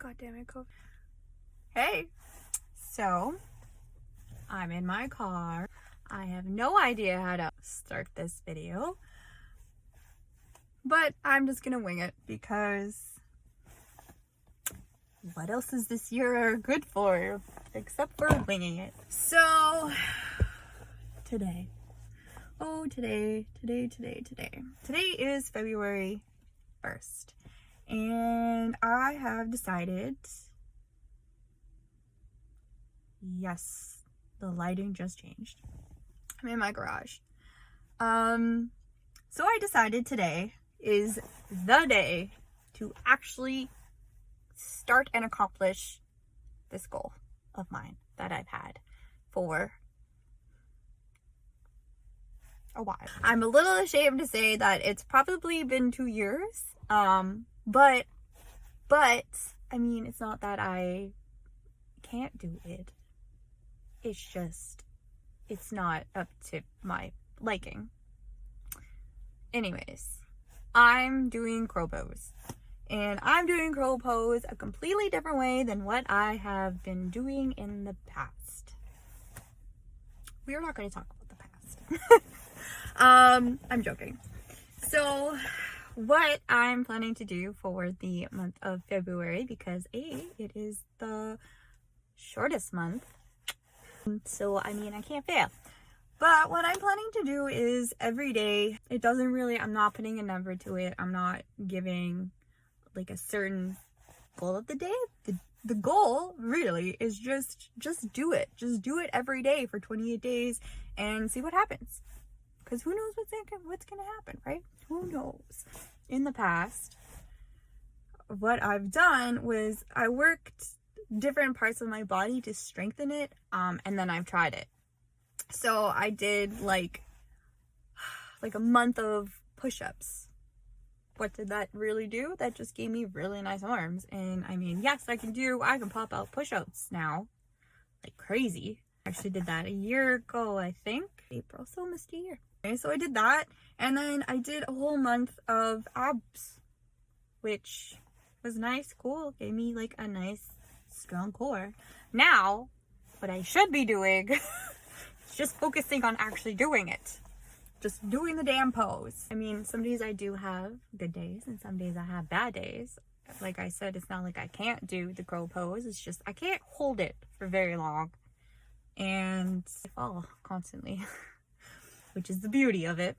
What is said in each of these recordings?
God damn it, COVID. Hey, so I'm in my car. I have no idea how to start this video, but I'm just gonna wing it because what else is this year good for except for winging it? So today is February 1st, and I have decided, yes, the lighting just changed. I'm in my garage. So I decided today is the day to actually start and accomplish this goal of mine that I've had for a while. I'm a little ashamed to say that it's probably been 2 years. But I mean, it's not that I can't do it. It's just, it's not up to my liking. Anyways, I'm doing crow pose. And I'm doing crow pose a completely different way than what I have been doing in the past. We are not going to talk about the past. I'm joking. So what I'm planning to do for the month of February, because it is the shortest month, so I mean I can't fail. But what I'm planning to do is every day, it doesn't really, I'm not putting a number to it. I'm not giving like a certain goal of the day. The goal really is just do it. Just do it every day for 28 days and see what happens. Because who knows what's going to happen, right? Who knows? In the past, what I've done was I worked different parts of my body to strengthen it, and then I've tried it. So I did like a month of push-ups. What did that really do? That just gave me really nice arms. And I mean, yes, I can pop out push-ups now like crazy. I actually did that a year ago, I think. April, so almost a year. Okay, so I did that, and then I did a whole month of abs, which was nice, cool, gave me like a nice strong core. Now, what I should be doing is just focusing on actually doing it. Just doing the damn pose. I mean, some days I do have good days, and some days I have bad days. Like I said, it's not like I can't do the crow pose, it's just I can't hold it for very long. And I fall constantly, which is the beauty of it,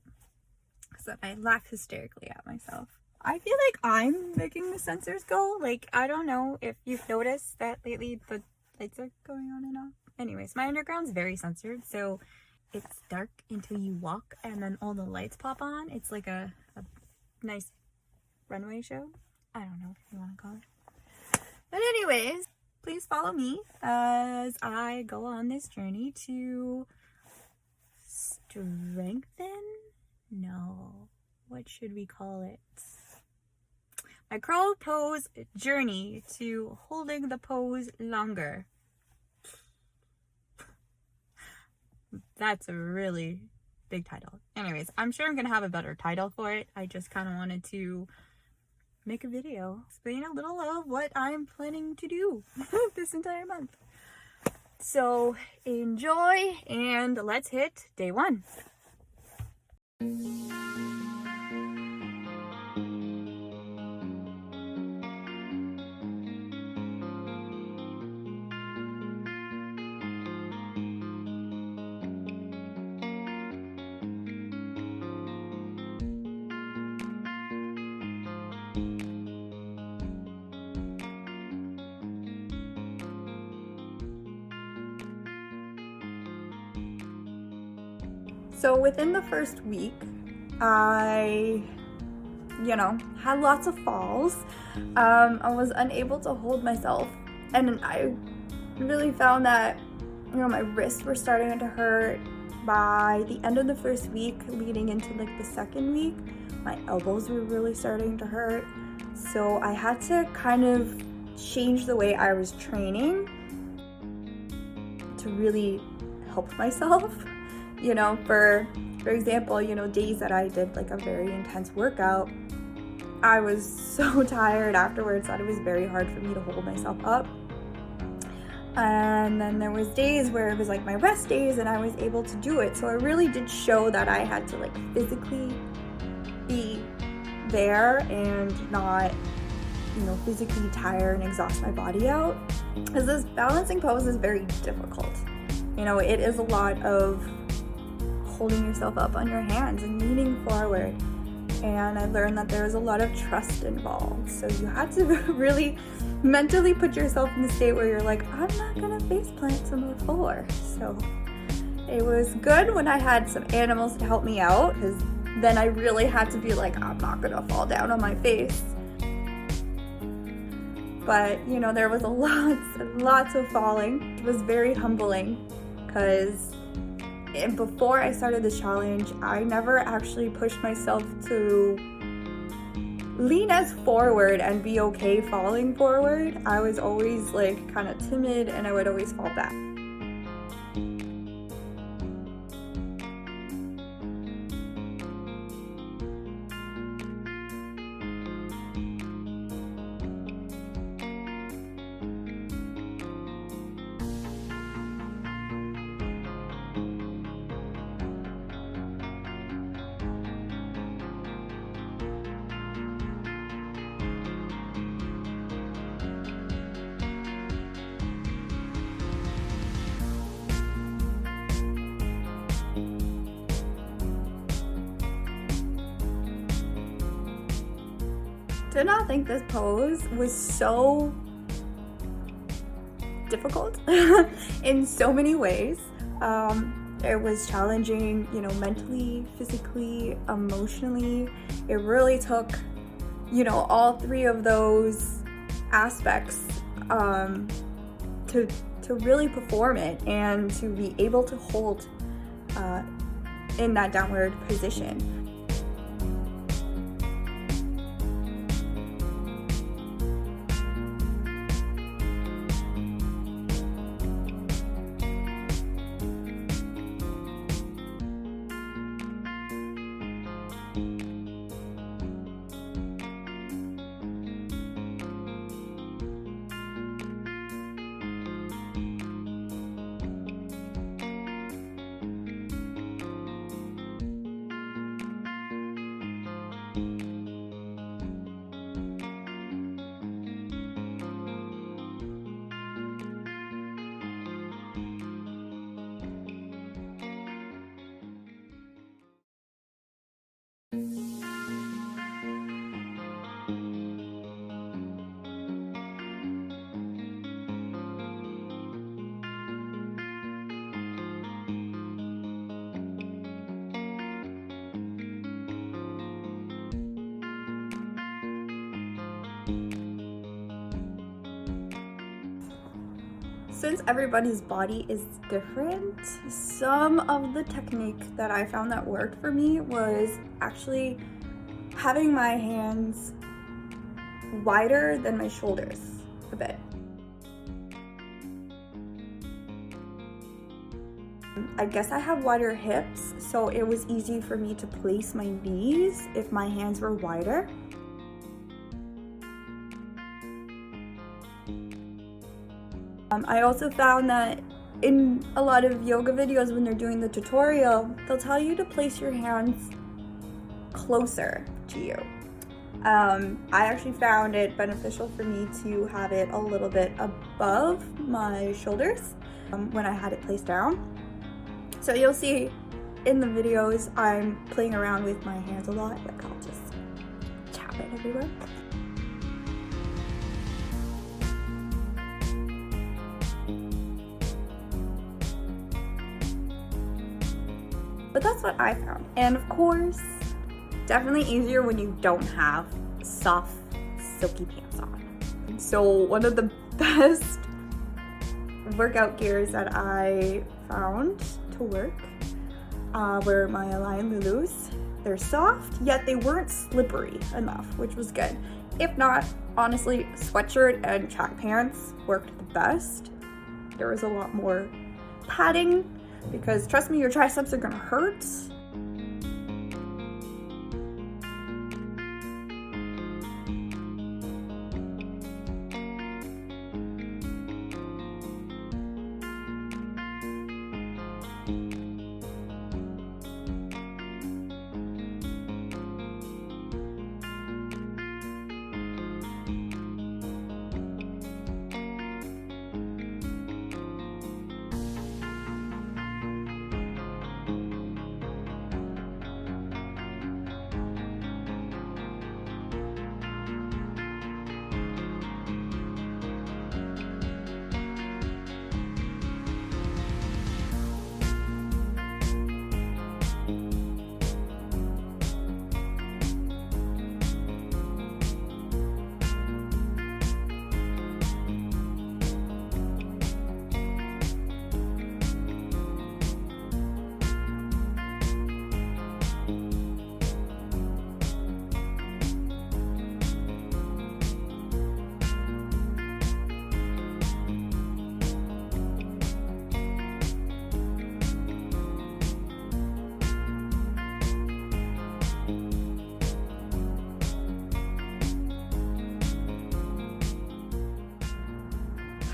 so I laugh hysterically at myself. I feel like I'm making the sensors go. Like, I don't know if you've noticed that lately the lights are going on and off. Anyways, my underground's very censored, so it's dark until you walk and then all the lights pop on. It's like a nice runway show. I don't know if you want to call it. But anyways, please follow me as I go on this journey to strengthen? No. What should we call it? My crow pose journey to holding the pose longer. That's a really big title. Anyways, I'm sure I'm gonna have a better title for it. I just kind of wanted to make a video, explain a little of what I'm planning to do this entire month. So enjoy, and let's hit day 1. So within the first week, I, had lots of falls. I was unable to hold myself, and I really found that, my wrists were starting to hurt. By the end of the first week, leading into like the second week, my elbows were really starting to hurt. So I had to kind of change the way I was training to really help myself. For example, days that I did like a very intense workout, I was so tired afterwards that it was very hard for me to hold myself up. And then there was days where it was like my rest days and I was able to do it. So it really did show that I had to like physically be there and not, you know, physically tire and exhaust my body out. Because this balancing pose is very difficult. You know, it is a lot of holding yourself up on your hands and leaning forward. And I learned that there was a lot of trust involved. So you had to really mentally put yourself in the state where you're like, I'm not gonna face plant on the floor. So it was good when I had some animals to help me out, because then I really had to be like, I'm not gonna fall down on my face. But you know, there was lots of falling. It was very humbling, because before I started this challenge, I never actually pushed myself to lean as forward and be okay falling forward. I was always like kind of timid and I would always fall back. Did not think this pose was so difficult in so many ways. It was challenging, you know, mentally, physically, emotionally. It really took, you know, all three of those aspects to really perform it and to be able to hold in that downward position. Since everybody's body is different, some of the technique that I found that worked for me was actually having my hands wider than my shoulders a bit. I guess I have wider hips, so it was easy for me to place my knees if my hands were wider. I also found that in a lot of yoga videos when they're doing the tutorial, they'll tell you to place your hands closer to you. I actually found it beneficial for me to have it a little bit above my shoulders when I had it placed down. So you'll see in the videos I'm playing around with my hands a lot, like I'll just tap it everywhere. But that's what I found. And of course, definitely easier when you don't have soft, silky pants on. So one of the best workout gears that I found to work were my Align Lulus. They're soft, yet they weren't slippery enough, which was good. If not, honestly, sweatshirt and track pants worked the best. There was a lot more padding, because trust me, your triceps are gonna hurt.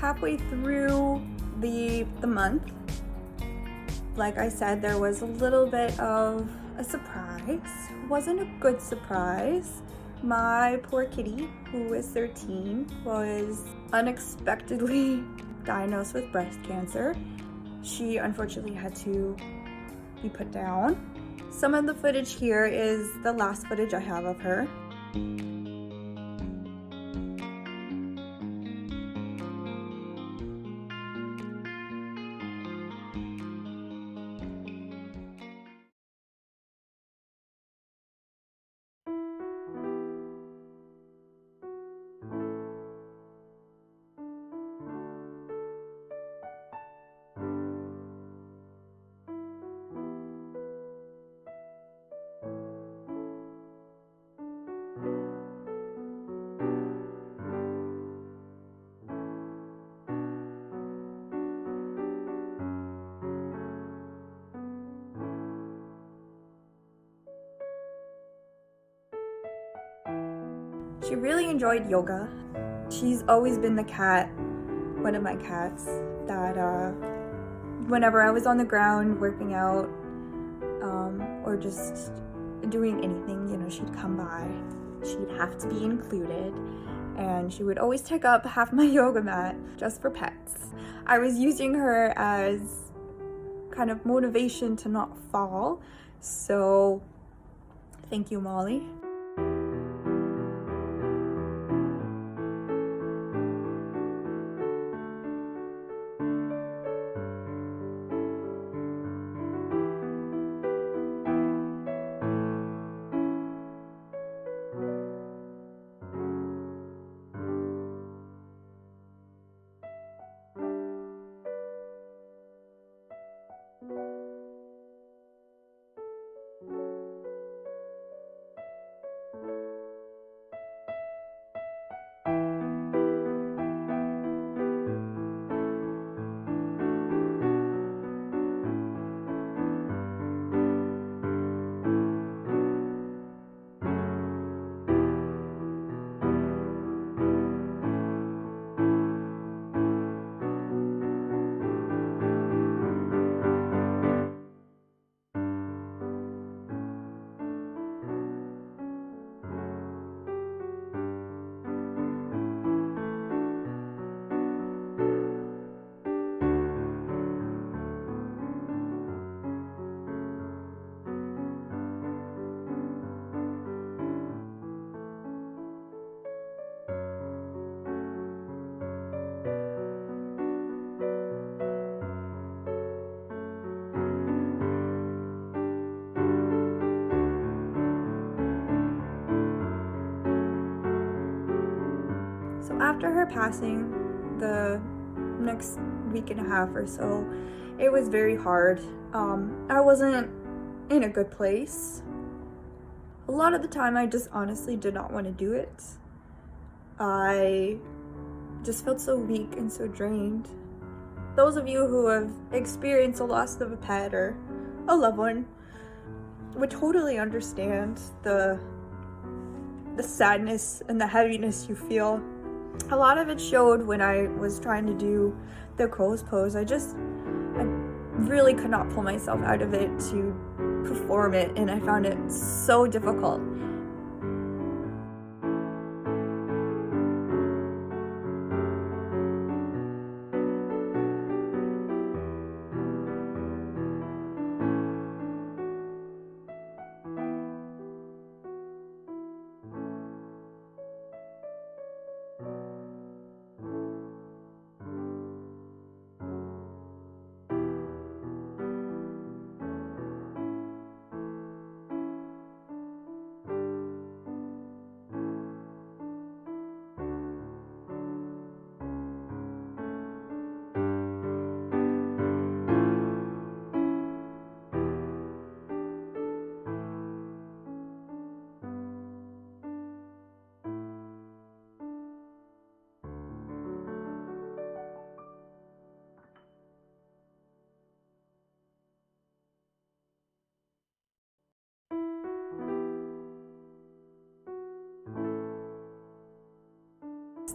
halfway through the month, like I said, there was a little bit of a surprise. It wasn't a good surprise. My poor kitty, who is 13, was unexpectedly diagnosed with breast cancer. She unfortunately had to be put down. Some of the footage here is the last footage I have of her. She really enjoyed yoga. She's always been the cat, one of my cats, that whenever I was on the ground working out or just doing anything, you know, she'd come by. She'd have to be included, and she would always take up half my yoga mat just for pets. I was using her as kind of motivation to not fall, so thank you, Molly. So after her passing, the next week and a half or so, it was very hard. I wasn't in a good place. A lot of the time I just honestly did not want to do it. I just felt so weak and so drained. Those of you who have experienced the loss of a pet or a loved one would totally understand the sadness and the heaviness you feel. A lot of it showed when I was trying to do the crow's pose. I really could not pull myself out of it to perform it, and I found it so difficult.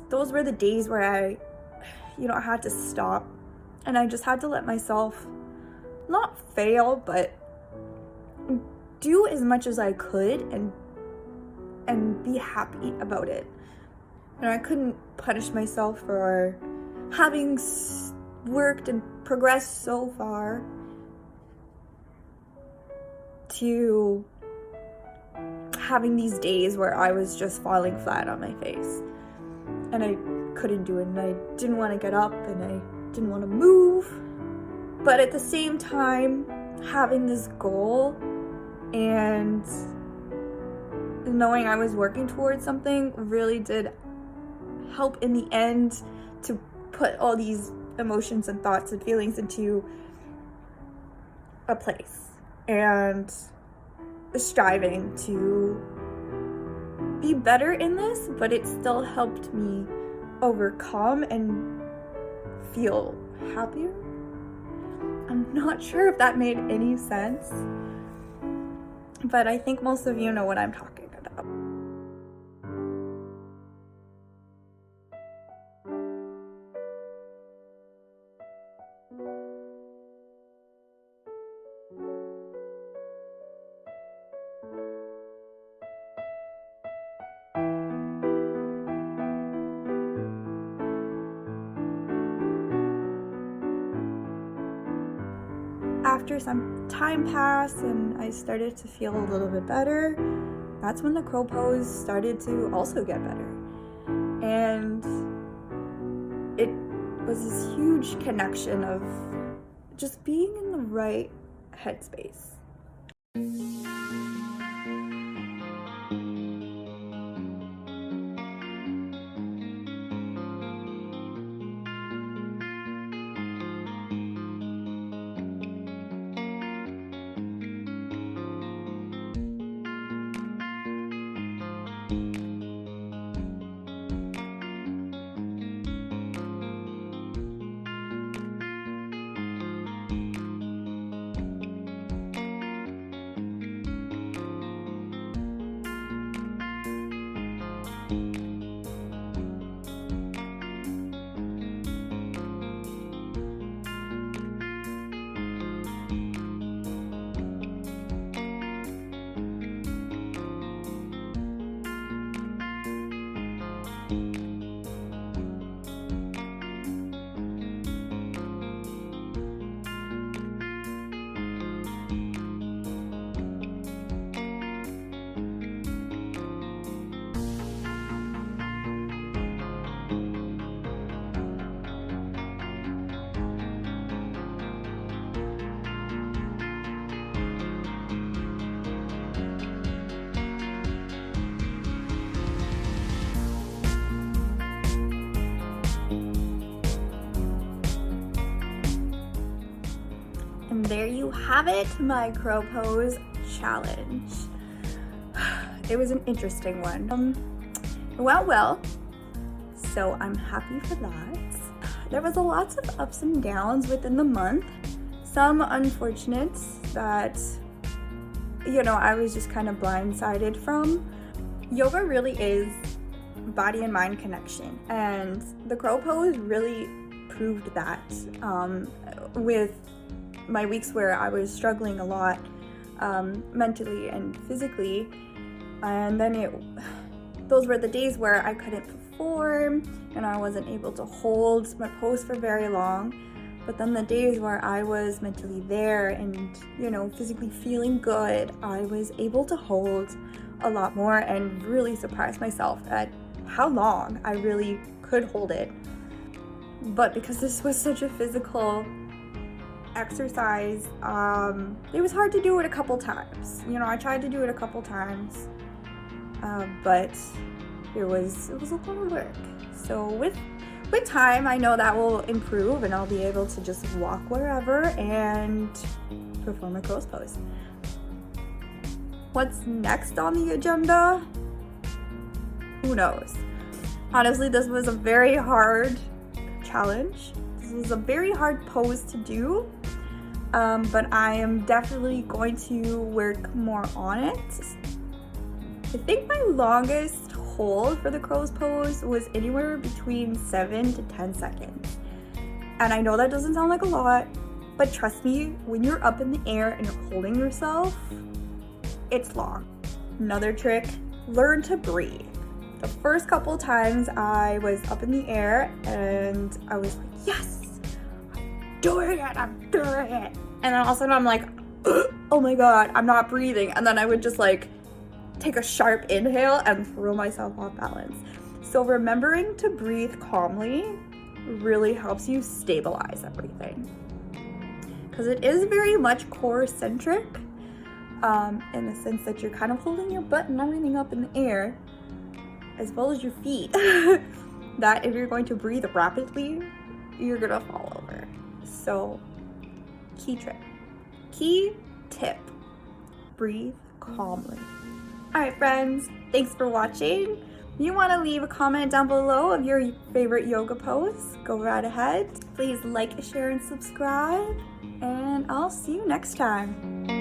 Those were the days where I had to stop, and I just had to let myself not fail, but do as much as I could and be happy about it. And I couldn't punish myself for having worked and progressed so far to having these days where I was just falling flat on my face. And I couldn't do it, and I didn't want to get up, and I didn't want to move. But at the same time, having this goal and knowing I was working towards something really did help in the end to put all these emotions and thoughts and feelings into a place, and striving to be better in this, but it still helped me overcome and feel happier. I'm not sure if that made any sense, but I think most of you know what I'm talking about. After some time passed and I started to feel a little bit better, that's when the crow pose started to also get better. And it was this huge connection of just being in the right headspace. And there you have it, my crow pose challenge. It was an interesting one. It went well, so I'm happy for that. There was a lots of ups and downs within the month. Some unfortunate that, I was just kind of blindsided from. Yoga really is body and mind connection, and the crow pose really proved that with my weeks where I was struggling a lot mentally and physically, and then those were the days where I couldn't perform and I wasn't able to hold my pose for very long. But then the days where I was mentally there and physically feeling good, I was able to hold a lot more and really surprised myself at how long I really could hold it. But because this was such a physical exercise, it was hard to do it a couple times. I tried to do it a couple times, but it was a lot of work. So with time, I know that will improve and I'll be able to just walk wherever and perform a crow's pose. What's next on the agenda? Who knows? Honestly, this was a very hard challenge. This was a very hard pose to do, but I am definitely going to work more on it. I think my longest hold for the crow's pose was anywhere between 7 to 10 seconds. And I know that doesn't sound like a lot, but trust me, when you're up in the air and you're holding yourself, it's long. Another trick, learn to breathe. The first couple times I was up in the air and I was like, yes, I'm doing it. And then all of a sudden I'm like, oh my God, I'm not breathing. And then I would just like take a sharp inhale and throw myself off balance. So remembering to breathe calmly really helps you stabilize everything. Because it is very much core centric in the sense that you're kind of holding your butt and everything up in the air, as well as your feet, that if you're going to breathe rapidly, you're gonna fall over. So key tip, breathe calmly. All right, friends, thanks for watching. If you want to leave a comment down below of your favorite yoga pose, go right ahead. Please like, share, and subscribe, and I'll see you next time.